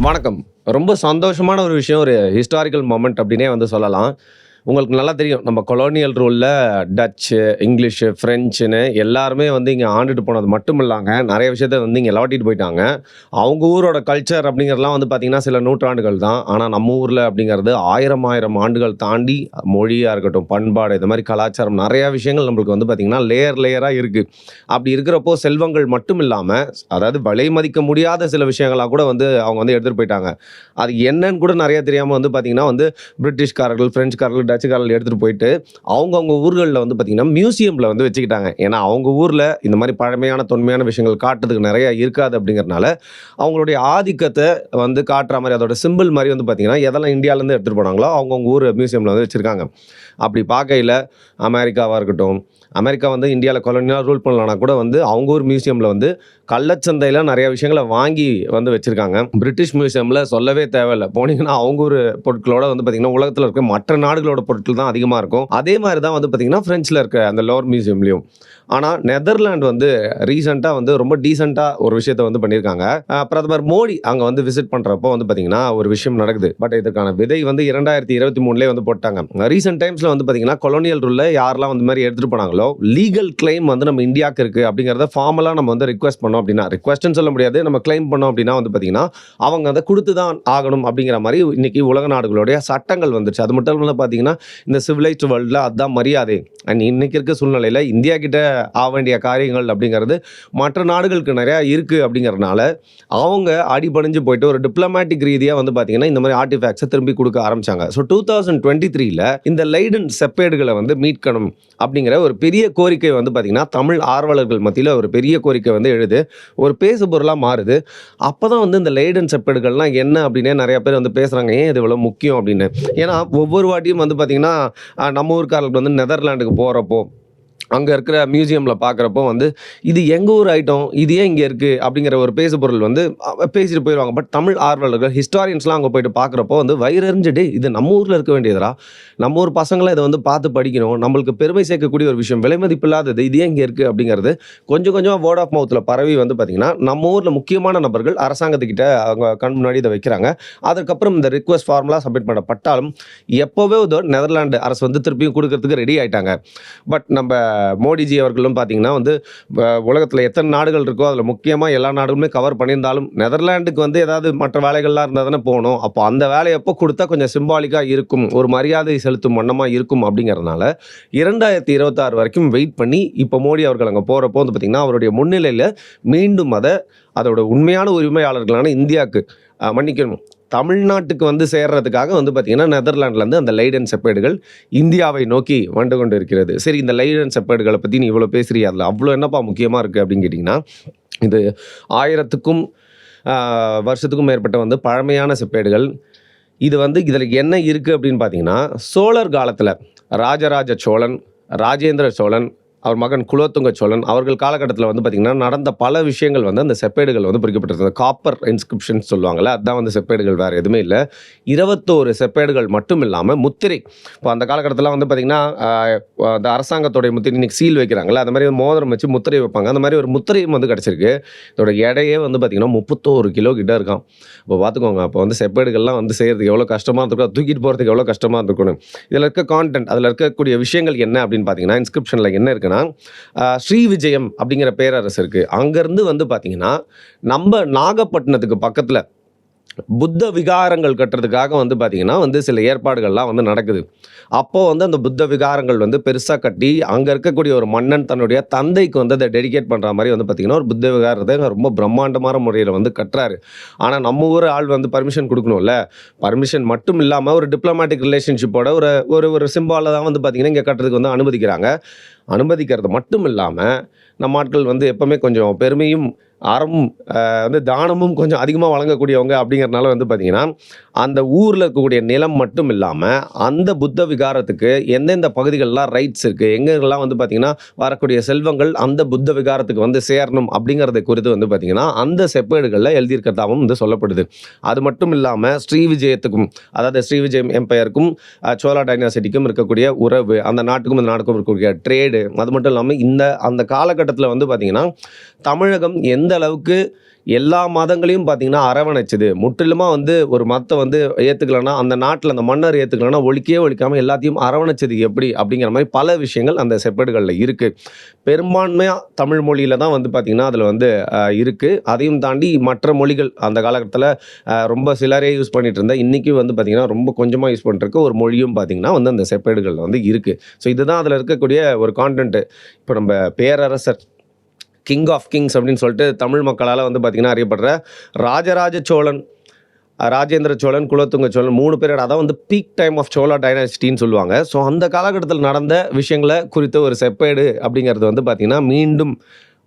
வணக்கம். ரொம்ப சந்தோஷமான ஒரு விஷயம். ஒரு ஹிஸ்டாரிக்கல் மொமெண்ட் அப்டின்னே சொல்லலாம். உங்களுக்கு நல்லா தெரியும். நம்ம கொலோனியல் ரூல்ல டச்சு, இங்கிலீஷு, ஃப்ரெஞ்சுன்னு எல்லாருமே இங்க ஆண்டுட்டு போனது மட்டும் இல்லாங்க, நெறைய விஷயத்த இங்க லவட்டிட்டு போயிட்டாங்க. அவங்க ஊரோட கல்ச்சர் அப்படிங்கிறதெல்லாம் பார்த்தீங்கன்னா, சில நூற்றாண்டுகள் தான். ஆனா நம்ம ஊர்ல அப்படிங்கிறது 1000 1000 ஆண்டுகள் தாண்டி மொழியா இருக்கட்டும், பண்பாடு இது மாரி கலாச்சாரம் நெறைய விஷயங்கள் நம்மளுக்கு பார்த்தீங்கன்னா, லேயர் லேயரா இருக்கு. அப்படி இருக்கிறப்போ செல்வங்கள் மட்டும் இல்லாம, அதாவது விலை மதிக்க முடியாத சில விஷயங்களா கூட அவங்க எடுத்துட்டு போயிட்டாங்க. அது என்னன்னு கூட நெறைய தெரியாம பார்த்தீங்கன்னா, பிரிட்டிஷ்காரர்கள், பிரெஞ்சுக்காரர்கள், டச்சுக்காரர்கள் எடுத்துட்டு போயிட்டு, அவங்கவங்க ஊர்கள்ல பார்த்தீங்கன்னா, மியூசியம்ல வச்சுக்கிட்டாங்க. ஏன்னா, அவங்க ஊர்ல இந்த மாரி பழமையான, தொன்மையான விஷயங்கள் காட்டுறதுக்கு நெறைய இருக்காது அப்படிங்கிறனால, அவங்களுடைய ஆதிக்கத்த காட்டுற மாரி, அதோட சிம்பிள் மாரி பார்த்தீங்கன்னா, எதெல்லாம் இந்தியாலருந்து எடுத்துட்டு போனாங்களோ, அவங்கவங்க ஊர் மியூசியம்ல வச்சிருக்காங்க. அப்படி பார்க்கையில, அமெரிக்காவா இருக்கட்டும், அமெரிக்கா இந்தியால கொலோனியலா ரூல் பண்ணலனா கூட அவங்க ஊர் மியூசியம்ல கள்ளச்சந்தையில நெறைய விஷயங்கள வாங்கி வச்சிருக்காங்க. பிரிட்டிஷ் மியூசியம்ல சொல்லவே தேவையில்ல. போனீங்கன்னா, அவங்க ஊர் பொருட்களோட பார்த்தீங்கன்னா, உலகத்துல இருக்க மற்ற நாடுகளோட பொருட்கள் தான் அதிகமா இருக்கும். அதே மாரி தான் பார்த்தீங்கன்னா, பிரெஞ்சுல இருக்க அந்த லோவர் மியூசியம்லயும். ஆனா, நெதர்லாந்து ரீசென்ட்டா ரொம்ப டீசென்ட்டா ஒரு விஷயத்த பண்ணியிருக்காங்க. பிரதமர் மோடி அங்க விசிட் பண்றப்போ பார்த்தீங்கன்னா, ஒரு விஷயம் நடக்குது. பட் இதற்கான விதை 2023லயே போட்டாங்க. ரீசென்ட் டைம்ஸ்ல பார்த்தீங்கன்னா, கொலோனியல் ரூல்ல யாரெல்லாம் இந்த மாரி எடுத்துட்டு போனாங்களோ, லீகல் கிளைம் நம்ம இந்தியாக்கு இருக்கு அப்படிங்கிறத ஃபார்மலா நம்ம ரிக்வெஸ்ட் பண்ணோம் அப்படின்னா, ரிக்வெஸ்ட்ன்னு சொல்ல முடியாது. நம்ம கிளைம் பண்ணோம் அப்படின்னா பார்த்தீங்கன்னா, அவங்க அத குடுத்து தான் ஆகணும் அப்படிங்கிற மாரி இன்னைக்கு உலக நாடுகளுடைய சட்டங்கள் வந்துருச்சு. அது மட்டும் இல்லாம பார்த்தீங்கன்னா, இந்த சிவிலைஸ்ட் வேர்ல்ட்ல அதான் மரியாதை. அண்ட் இன்னைக்கு இருக்க சூழ்நிலையில இந்தியா கிட்ட வேண்டிய காரியங்கள் அப்படிங்கிறது மற்ற நாடுகளுக்கு நிறைய இருக்கு அப்படிங்கறதுனால அவங்க அடிபணிஞ்சு போயிட்டு ஒரு டிப்ளமேட்டிக் ரீதியா பார்த்தீங்கன்னா இந்த மாதிரி ஆர்டிஃபேக்ட்ஸை திரும்பி கொடுக்க ஆரம்பிச்சாங்க. ஸோ 2023ல இந்த லைடன் செப்பேடுகளை மீட்கணும் அப்படிங்கிற ஒரு பெரிய கோரிக்கை பார்த்தீங்கன்னா தமிழ் ஆர்வலர்கள் மத்தியில் ஒரு பெரிய கோரிக்கை எழுது, ஒரு பேசு பொருளாக மாறுது. அப்பதான் இந்த லைடன் செப்பேடுகள்லாம் என்ன அப்படின்னே நிறைய பேர் பேசுறாங்க. ஏன் இது இவ்வளவு முக்கியம் அப்படின்னு. ஏன்னா ஒவ்வொரு வாட்டியும் பார்த்தீங்கன்னா நம்ம ஊர்க்காரர்கள் நெதர்லாண்டுக்கு போறப்போ அங்கே இருக்கிற மியூசியமில் பார்க்குறப்போ இது எங்கள் ஊர் ஐட்டம், இது ஏன் இங்கே இருக்குது அப்படிங்கிற ஒரு பேசு பொருள் பேசிட்டு போயிடுவாங்க. பட் தமிழ் ஆர்வலர்கள், ஹிஸ்டாரியன்ஸ்லாம் அங்கே போயிட்டு பார்க்குறப்போ வயிறறிஞ்சிட்டு இது நம்ம ஊரில் இருக்க வேண்டியதுரா, நம்ம ஊர் பசங்களை இதை பார்த்து படிக்கணும், நம்மளுக்கு பெருமை சேர்க்கக்கூடிய ஒரு விஷயம், விலை மதிப்பில்லாதது, இது ஏன் இங்கே இருக்குது அப்படிங்கிறது கொஞ்சம் கொஞ்சமாக வேர்ட் ஆஃப் மவுத்தில் பரவி பார்த்திங்கன்னா நம்ம ஊரில் முக்கியமான நபர்கள் அரசாங்கத்துக்கிட்ட அவங்க கண் முன்னாடி இதை வைக்கிறாங்க. அதுக்கப்புறம் இந்த ரிக்வெஸ்ட் ஃபார்முலா சப்மிட் பண்ணப்பட்டாலும் எப்போவே நெதர்லாண்டு அரசு திருப்பியும் கொடுக்கறதுக்கு ரெடி ஆகிட்டாங்க. பட் நம்ம மோடிஜி அவர்களும் பார்த்தீங்கன்னா உலகத்தில் எத்தனை நாடுகள் இருக்கோ அதில் முக்கியமாக எல்லா நாடுகளுமே கவர் பண்ணியிருந்தாலும் நெதர்லாண்டுக்கு ஏதாவது மற்ற வேலைகள்லாம் இருந்தால் தானே போகணும். அப்போ அந்த வேலையை எப்போ கொடுத்தா கொஞ்சம் சிம்பாலிக்காக இருக்கும், ஒரு மரியாதை செலுத்தும் வண்ணமாக இருக்கும் அப்படிங்கிறதுனால 2026 வரைக்கும் வெயிட் பண்ணி இப்போ மோடி அவர்கள் அங்கே போகிறப்போ பார்த்தீங்கன்னா அவருடைய முன்னிலையில் மீண்டும் அதோட உண்மையான உரிமையாளர்களான இந்தியாவுக்கு மன்னிக்கணும் தமிழ்நாட்டுக்கு சேர்றதுக்காக பார்த்தீங்கன்னா நெதர்லாண்ட்லேருந்து அந்த லைடன் செப்பேடுகள் இந்தியாவை நோக்கி வந்து கொண்டு இருக்கிறது. சரி, இந்த லைடன் செப்பேடுகளை பற்றி நீ இவ்வளோ பேசுறியா, அதில் அவ்வளோ என்னப்பா முக்கியமாக இருக்குது அப்படின்னு கேட்டிங்கன்னா, இது 1000க்கும் வருஷத்துக்கும் மேற்பட்ட பழமையான செப்பேடுகள். இது இதில் என்ன இருக்குது அப்படின்னு பார்த்தீங்கன்னா, சோழர் காலத்தில் ராஜராஜ சோழன், ராஜேந்திர சோழன், அவர் மகன் குலோத்துங்க சோழன் அவர்கள் காலகட்டத்தில் பார்த்திங்கன்னா நடந்த பல விஷயங்கள் அந்த செப்பேடுகள் பொறிக்கப்பட்டிருந்தது. காப்பர் இன்ஸ்கிரிப்ஷன் சொல்லுவாங்கள்ல, அதுதான் செப்பேடுகள், வேறு எதுவுமே இல்லை. 21 செப்பேடுகள் மட்டும் இல்லாமல் முத்திரை. இப்போ அந்த காலகட்டத்தில் பார்த்திங்கன்னா அந்த அரசாங்கத்தோடைய முத்திரை இன்னைக்கு சீல் வைக்கிறாங்களே, அந்த மாதிரி மோதிரம் வச்சு முத்திரை வைப்பாங்க. அந்த மாதிரி ஒரு முத்திரையும் கிடச்சிருக்கு. இதோட எடையே பார்த்திங்கன்னா 31 கிலோ கிட்ட இருக்கான். இப்போ பார்த்துக்கோங்க, அப்போ செப்பேடுகள்லாம் செய்கிறதுக்கு எவ்வளோ கஷ்டமாக இருந்திருக்கும், தூக்கிட்டு போகிறதுக்கு எவ்வளோ கஷ்டமாக இருந்திருக்கணும். இதில் இருக்க கான்டென்ட், அதில் இருக்கக்கூடிய விஷயங்கள் என்ன அப்படின்னு பார்த்தீங்கன்னா, இன்ஸ்கிரிப்ஷனில் என்ன இருக்குது, ஸ்ரீவிஜயம் அப்படிங்கிற பேரரசு இருக்கு. அங்கிருந்து பார்த்தீங்கன்னா நம்ம நாகப்பட்டினத்துக்கு பக்கத்துல புத்த விகாரங்கள் கட்டுறதுக்காக பார்த்தீங்கன்னா சில ஏற்பாடுகள்லாம் நடக்குது. அப்போ அந்த புத்த விகாரங்கள் பெருசாக கட்டி அங்கே இருக்கக்கூடிய ஒரு மன்னன் தன்னுடைய தந்தைக்கு அதை டெடிகேட் பண்ணுற மாதிரி பார்த்தீங்கன்னா ஒரு புத்த விகாரத்தை ரொம்ப பிரம்மாண்டமான முறையில் கட்டுறாரு. ஆனால் நம்ம ஊர் ஆள் பர்மிஷன் கொடுக்கணும்ல, பர்மிஷன் மட்டும் இல்லாமல் ஒரு டிப்ளமேட்டிக் ரிலேஷன்ஷிப்போட ஒரு சிம்பாலை தான் பார்த்தீங்கன்னா இங்கே கட்டுறதுக்கு அனுமதிக்கிறாங்க. அனுமதிக்கிறது மட்டும் இல்லாமல் நம்ம ஆட்கள் எப்போவுமே கொஞ்சம் பெருமையும் அறமும் தானமும் கொஞ்சம் அதிகமாக வழங்கக்கூடியவங்க அப்படிங்கிறதுனால பார்த்தீங்கன்னா அந்த ஊரில் இருக்கக்கூடிய நிலம் மட்டும் இல்லாமல் அந்த புத்த விகாரத்துக்கு எந்தெந்த பகுதிகளெலாம் ரைட்ஸ் இருக்குது, எங்கெல்லாம் பார்த்தீங்கன்னா வரக்கூடிய செல்வங்கள் அந்த புத்த விகாரத்துக்கு சேரணும் அப்படிங்கிறத குறித்து பார்த்தீங்கன்னா அந்த செப்பேடுகளில் எழுதியிருக்கிறதாகவும் சொல்லப்படுது. அது மட்டும் இல்லாமல் ஸ்ரீவிஜயத்துக்கும், அதாவது ஸ்ரீவிஜயம் எம்பையருக்கும் சோழா டைனாசிட்டிக்கும் இருக்கக்கூடிய உறவு, அந்த நாட்டுக்கும் இந்த நாட்டுக்கும் இருக்கக்கூடிய ட்ரேடு, அது மட்டும் இல்லாமல் அந்த காலகட்டத்தில் பார்த்தீங்கன்னா தமிழகம் எந்த அளவுக்கு எல்லா மதங்களையும் பார்த்தீங்கன்னா அரவணைச்சது. முற்றிலுமா வந்து ஒரு மதத்த வந்து ஏத்துக்கலன்னா, அந்த நாட்ல அந்த மன்னர் ஏத்துக்கலன்னா, ஒழிக்கவே ஒழிக்காம எல்லாத்தையும் அரவணைச்சது எப்படி? அப்படிங்கிற மாரி பல விஷயங்கள் அந்த செப்பேடுகள்ல இருக்கு. பெரும்பான்மையா தமிழ் மொழியில தான் வந்து பார்த்தீங்கன்னா, அதுல வந்து இருக்கு. அதையும் தாண்டி மற்ற மொழிகள் அந்த காலகட்டத்தில ரொம்ப சிலரே யூஸ் பண்ணிட்டு இருந்தா, இன்னைக்கும் வந்து பார்த்தீங்கன்னா, ரொம்ப கொஞ்சமா யூஸ் பண்ணிட்டுருக்க ஒரு மொழியும் பார்த்தீங்கன்னா வந்து அந்த செப்பேடுகள்ல வந்து இருக்கு. ஸோ இதுதான் அதுல இருக்கக்கூடிய ஒரு கான்டென்ட். இப்ப நம்ம பேரரசர் கிங் ஆஃப் கிங்ஸ் அப்படின்னு சொல்லிட்டு தமிழ் மக்களால் வந்து பார்த்திங்கன்னா அறியப்படுற ராஜராஜ சோழன், ராஜேந்திர சோழன், குலோத்துங்க சோழன் 3 பேரோட அதான் வந்து பீக் டைம் ஆஃப் சோழா டைனாஸ்டின்னு சொல்லுவாங்க. ஸோ அந்த காலகட்டத்தில் நடந்த விஷயங்களை குறித்த ஒரு செப்பேடு அப்படிங்கிறது வந்து பார்த்திங்கன்னா மீண்டும்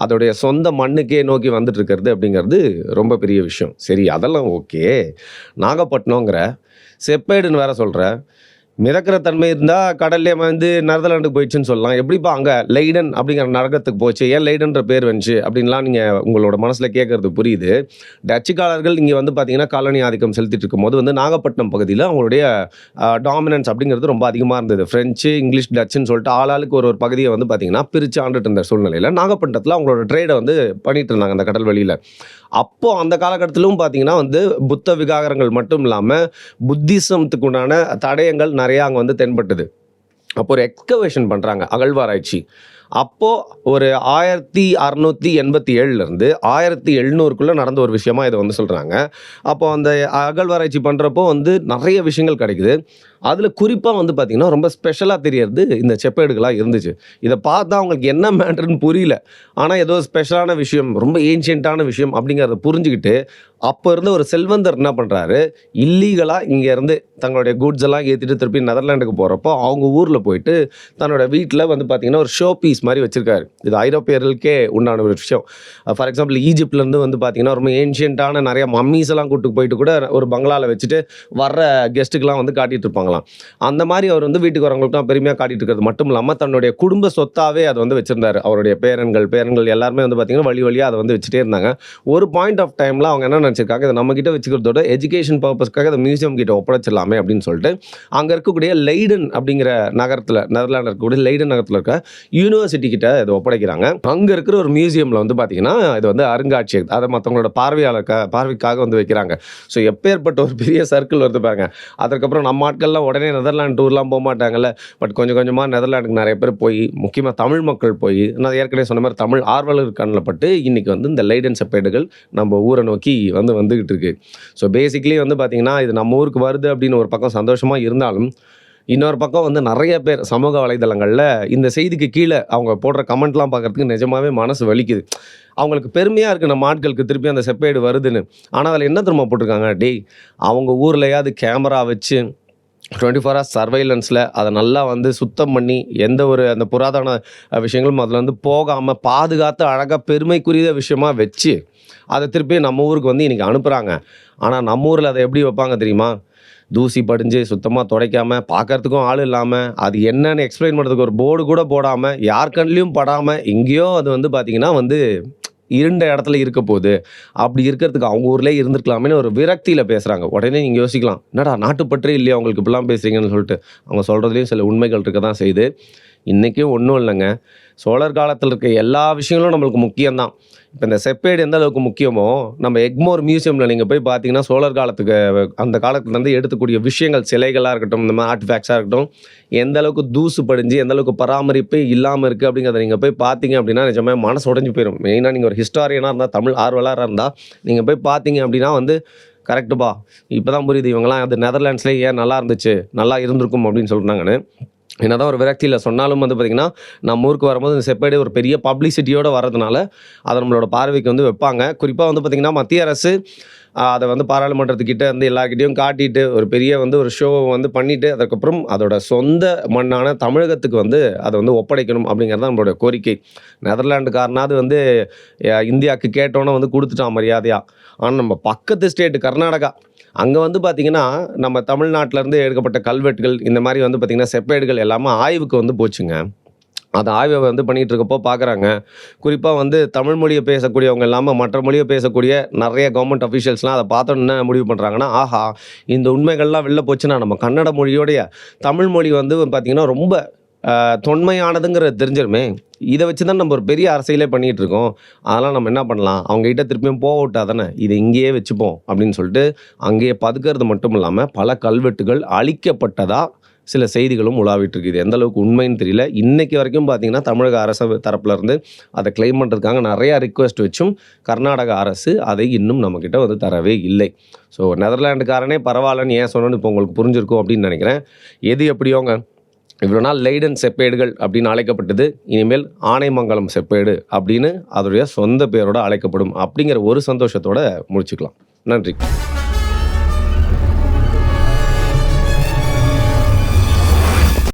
அதோடைய சொந்த மண்ணுக்கே நோக்கி வந்துட்டு இருக்கிறது அப்படிங்கிறது ரொம்ப பெரிய விஷயம். சரி, அதெல்லாம் ஓகே. நாகப்பட்டினங்கிற செப்பேடுன்னு வேற சொல்கிற, மிதக்கிற தன்மை இருந்தால் கடல்லே வந்து நெதர்லாண்டுக்கு போயிடுச்சுன்னு சொல்லலாம். எப்படிப்பா அங்கே லெய்டன் அப்படிங்கிற நரகத்துக்கு போச்சு, ஏன் லெய்டன்ற பேர் வந்துச்சு அப்படின்லாம் நீங்கள் உங்களோட மனசில் கேட்கறது புரியுது. டச்சுக்காரர்கள் இங்கே வந்து பார்த்தீங்கன்னா காலனி ஆதிக்கம் செலுத்திட்டு இருக்கும்போது வந்து நாகப்பட்டினம் பகுதியில் அவங்களுடைய டாமினன்ஸ் அப்படிங்கிறது ரொம்ப அதிகமாக இருந்தது. ஃப்ரெஞ்சு, இங்கிலீஷ், டச்சுன்னு சொல்லிட்டு ஆளாளுக்கு ஒரு ஒரு பகுதியை வந்து பார்த்தீங்கன்னா பிரித்து ஆண்டுட்டு இருந்த சூழ்நிலையில் நாகப்பட்டினத்தில் அவங்களோட ட்ரேடை வந்து பண்ணிட்டு இருந்தாங்க அந்த கடல் வழியில். அப்போ அந்த காலகட்டத்திலும் பார்த்தீங்கன்னா வந்து புத்த விகாரங்கள் மட்டும் இல்லாமல் புத்திசத்துக்கு உண்டான தடயங்கள் நிறையா அங்கே வந்து தென்பட்டது. அப்போ ஒரு எக்ஸ்கவேஷன் பண்ணுறாங்க, அகழ்வாராய்ச்சி. அப்போது ஒரு 1687லேருந்து 1700க்குள்ளே நடந்த ஒரு விஷயமா இதை வந்து சொல்கிறாங்க. அப்போ அந்த அகழ்வாராய்ச்சி பண்ணுறப்போ வந்து நிறைய விஷயங்கள் கிடைக்குது. அதில் குறிப்பாக வந்து பார்த்திங்கன்னா ரொம்ப ஸ்பெஷலாக தெரியறது இந்த செப்பேடுகளாக இருந்துச்சு. இதை பார்த்தா அவங்களுக்கு என்ன மேட்டர்னு புரியல. ஆனால் ஏதோ ஸ்பெஷலான விஷயம், ரொம்ப ஏன்ஷியண்ட்டான விஷயம் அப்படிங்கிறத புரிஞ்சுக்கிட்டு அப்போ இருந்த ஒரு செல்வந்தர் என்ன பண்ணுறாரு, இல்லீகலாக இங்கேருந்து தங்களுடைய கூட்ஸ் எல்லாம் ஏற்றிட்டு திருப்பி நெதர்லாண்டுக்கு போகிறப்போ அவங்க ஊரில் போயிட்டு தன்னோட வீட்டில் வந்து பார்த்திங்கன்னா ஒரு ஷோ பீஸ் மாதிரி வச்சுருக்காரு. இது ஐரோப்பியர்களுக்கே உண்டான ஒரு விஷயம். ஃபார் எக்ஸாம்பிள் ஈஜிப்ட்லேருந்து வந்து பார்த்திங்கன்னா ரொம்ப ஏன்ஷியண்ட்டான நிறைய மம்மீஸ் எல்லாம் கூட்டு போயிட்டு கூட ஒரு பங்களாவில் வச்சுட்டு வர்ற கெஸ்ட்டுக்கெலாம் வந்து காட்டிகிட்டு இருப்பாங்களாம். அந்த மாதிரி அவர் வந்து வீட்டுக்கு வரவங்களுக்குலாம் பெருமையாக காட்டிட்டு இருக்கிறது மட்டும் இல்லாமல் தன்னுடைய குடும்ப சொத்தாவே அதை வந்து வச்சுருந்தாரு. அவருடைய பேரன்கள் எல்லாருமே வந்து பார்த்திங்கன்னா வழி வழியாக அதை வந்து வச்சுட்டே இருந்தாங்க. ஒரு பாயிண்ட் ஆஃப் டைமில் அவங்க என்ன நினச்சிருக்காங்க, இதை நம்ம கிட்ட வச்சுக்கிறதோட எஜுகேஷன் பர்பஸ்க்காக அதை மியூசியம் கிட்ட ஒப்படைச்சிடலாமே அப்படின்னு சொல்லிட்டு அங்கே இருக்கக்கூடிய லெய்டன் அப்படிங்கிற நகரத்தில், நெதர்லாண்டில் இருக்கக்கூடிய லெய்டன் நகரத்தில் இருக்க யூனிவர்சிட்டி கிட்ட இதை ஒப்படைக்கிறாங்க. அங்கே இருக்கிற ஒரு மியூசியமில் வந்து பார்த்திங்கன்னா இது வந்து அருங்காட்சியகம், அதை மற்றவங்களோட பார்வைக்காக வந்து வைக்கிறாங்க. ஸோ எப்பேற்பட்ட ஒரு பெரிய சர்க்கிள் வருது பாருங்க. அதுக்கப்புறம் நம்ம ஆட்கள்லாம் உடனே நெதர்லாண்டு டூர்லாம் போக மாட்டாங்கல்ல. பட் கொஞ்சம் கொஞ்சமாக நெதர்லாண்டுக்கு நிறைய பேர் போய், முக்கியமாக தமிழ் மக்கள் போய், நான் ஏற்கனவே சொன்ன மாதிரி தமிழ் ஆர்வலர் கண்ணில் பட்டு இன்றைக்கி வந்து இந்த லெய்டன் செப்பேடுகள் நம்ம ஊரை நோக்கி வந்துகிட்டு இருக்கு. ஸோ பேசிக்கலி வந்து பார்த்திங்கன்னா இது நம்ம ஊருக்கு வருது அப்படின்னு ஒரு பக்கம் சந்தோஷமாக இருந்தாலும், இன்னொரு பக்கம் வந்து நிறைய பேர் சமூக வலைதளங்களில் இந்த செய்திக்கு கீழே அவங்க போடுற கமெண்ட்லாம் பார்க்குறதுக்கு நிஜமாகவே மனசு வலிக்குது. அவங்களுக்கு பெருமையாக இருக்குது நம்ம ஆட்களுக்கு திருப்பி அந்த செப்பேடு வருதுன்னு. ஆனால் அதில் என்ன தெரியுமா போட்டிருக்காங்க, டேய் அவங்க ஊர்லையாவது கேமரா வச்சு 24 ஹவர்ஸ் சர்வைலன்ஸில் அதை நல்லா வந்து சுத்தம் பண்ணி எந்த ஒரு அந்த புராதன விஷயங்களும் அதில் வந்து போகாமல் பாதுகாத்து அழகாக பெருமைக்குரிய விஷயமாக வச்சு அதை திருப்பி நம்ம ஊருக்கு வந்து இன்றைக்கி அனுப்புகிறாங்க. ஆனால் நம்ம ஊரில் அதை எப்படி வைப்பாங்க தெரியுமா, தூசி படிஞ்சு சுத்தமாக துடைக்காமல், பார்க்குறதுக்கும் ஆள் இல்லாமல், அது என்னன்னு எக்ஸ்பிளைன் பண்ணுறதுக்கு ஒரு போர்டு கூட போடாமல், யார் கண்லேயும் படாமல் எங்கேயோ அது வந்து பார்த்திங்கன்னா வந்து இருண்ட இடத்துல இருக்க போகுது. அப்படி இருக்கிறதுக்கு அவங்க ஊர்லேயே இருந்திருக்கலாமேன்னு ஒரு விரக்தியில் பேசுகிறாங்க. உடனே நீங்கள் யோசிக்கலாம், என்னடா நாட்டுப்பற்றே இல்லையா அவங்களுக்கு இப்படிலாம் பேசுகிறீங்கன்னு சொல்லிட்டு. அவங்க சொல்கிறதுலேயும் சில உண்மைகள் இருக்க தான் செய்யுது. இன்றைக்கும் ஒன்றும் இல்லைங்க, சோழர் காலத்தில் இருக்க எல்லா விஷயங்களும் நம்மளுக்கு முக்கியம்தான். இப்போ இந்த செப்பேடு எந்த அளவுக்கு முக்கியமோ, நம்ம எக்மோர் மியூசியமில் நீங்கள் போய் பார்த்தீங்கன்னா சோழர் காலத்துக்கு அந்த காலத்துலேருந்து எடுத்துக்கூடிய விஷயங்கள், சிலைகளாக இருக்கட்டும், இந்த மாதிரி ஆர்டிஃபேக்ட்ஸாக இருக்கட்டும், எந்த அளவுக்கு தூசு படிஞ்சு எந்த அளவுக்கு பராமரிப்பே இல்லாமல் இருக்குது அப்படிங்கிறத நீங்கள் போய் பார்த்தீங்க அப்படின்னா நிஜமே மனசு உடைஞ்சு போயிடும். மெயினாக நீங்கள் ஒரு ஹிஸ்டாரியனாக இருந்தால், தமிழ் ஆர்வலராக இருந்தால் நீங்கள் போய் பார்த்தீங்க அப்படின்னா வந்து கரெக்டுப்பா, இப்போ தான் புரியுது இவங்கெல்லாம் அது நெதர்லாண்ட்ஸ்லேயே ஏன் நல்லா இருந்துச்சு, நல்லா இருந்திருக்கும் அப்படின்னு சொல்கிறாங்கன்னு. என்னதான் ஒரு விரக்தியில் சொன்னாலும் வந்து பார்த்திங்கன்னா நம்ம ஊருக்கு வரும்போது இந்த செப்பேடு ஒரு பெரிய பப்ளிசிட்டியோடு வர்றதுனால அதை நம்மளோட பார்வைக்கு வந்து வைப்பாங்க. குறிப்பாக வந்து பார்த்திங்கன்னா மத்திய அரசு அதை வந்து பாராளுமன்றத்துக்கிட்ட வந்து எல்லாருக்கிட்டையும் காட்டிட்டு ஒரு பெரிய வந்து ஒரு ஷோவை வந்து பண்ணிவிட்டு அதுக்கப்புறம் அதோட சொந்த மண்ணான தமிழகத்துக்கு வந்து அதை வந்து ஒப்படைக்கணும் அப்படிங்கிறது தான் நம்மளோட கோரிக்கை. நெதர்லாண்டுக்காரனாவது வந்து இந்தியாவுக்கு கேட்டோன்னே வந்து கொடுத்துட்டான் மரியாதையாக. ஆனால் நம்ம பக்கத்து ஸ்டேட்டு கர்நாடகா, அங்கே வந்து பார்த்திங்கன்னா நம்ம தமிழ்நாட்டிலேருந்து எடுக்கப்பட்ட கல்வெட்டுகள் இந்த மாதிரி வந்து பார்த்திங்கன்னா செப்பேடுகள் எல்லாமே ஆய்வுக்கு வந்து போச்சுங்க. அந்த ஆய்வை வந்து பண்ணிகிட்டு இருக்கப்போ பார்க்குறாங்க, குறிப்பாக வந்து தமிழ் மொழியை பேசக்கூடியவங்க இல்லாமல் மற்ற மொழியை பேசக்கூடிய நிறைய கவர்மெண்ட் அஃபீஷியல்ஸ்லாம் அதை பார்த்தோன்னு என்ன முடிவு பண்ணுறாங்கன்னா, ஆஹா இந்த உண்மைகள்லாம் வெளில போச்சுன்னா நம்ம கன்னட மொழியோடைய தமிழ் மொழி வந்து பார்த்திங்கன்னா ரொம்ப தொன்மையானதுங்கிறது தெரிஞ்சிருமே. இத வச்சு தான் நம்ம ஒரு பெரிய அரசியலே பண்ணிட்டு இருக்கோம். அதெல்லாம் நம்ம என்ன பண்ணலாம், அவங்க கிட்ட திருப்பியும் போக விட்டா தானே, இத இங்கேயே வச்சுப்போம் அப்படின்னு சொல்லிட்டு, அங்கேயே பதுக்குறது மட்டும் இல்லாம, பல கல்வெட்டுகள் அழிக்கப்பட்டதா சில செய்திகளும் உலாவிட்டு இருக்கு. இது எந்த அளவுக்கு உண்மைன்னு தெரியல. இன்னைக்கு வரைக்கும் பார்த்தீங்கன்னா, தமிழக அரசு தரப்புல இருந்து அத கிளைம் பண்றதுக்காக நெறைய ரிக்வெஸ்ட் வச்சும், கர்நாடக அரசு அதை இன்னும் நம்மகிட்ட வந்து தரவே இல்லை. ஸோ நெதர்லாண்டுக்காரனே பரவாயில்லன்னு ஏன் சொன்னேன்னு இப்போ உங்களுக்கு புரிஞ்சிருக்கும் அப்படின்னு நெனைக்கிறேன். எது எப்படியோங்க, இவ்வளோ நாள் லெய்டன் செப்பேடுகள் அப்படின்னு அழைக்கப்பட்டது, இனிமேல் ஆனைமங்கலம் செப்பேடு அப்படின்னு அதோடைய சொந்த பேரோட அழைக்கப்படும் அப்படிங்கிற ஒரு சந்தோஷத்தோட முடிச்சுக்கலாம். நன்றி.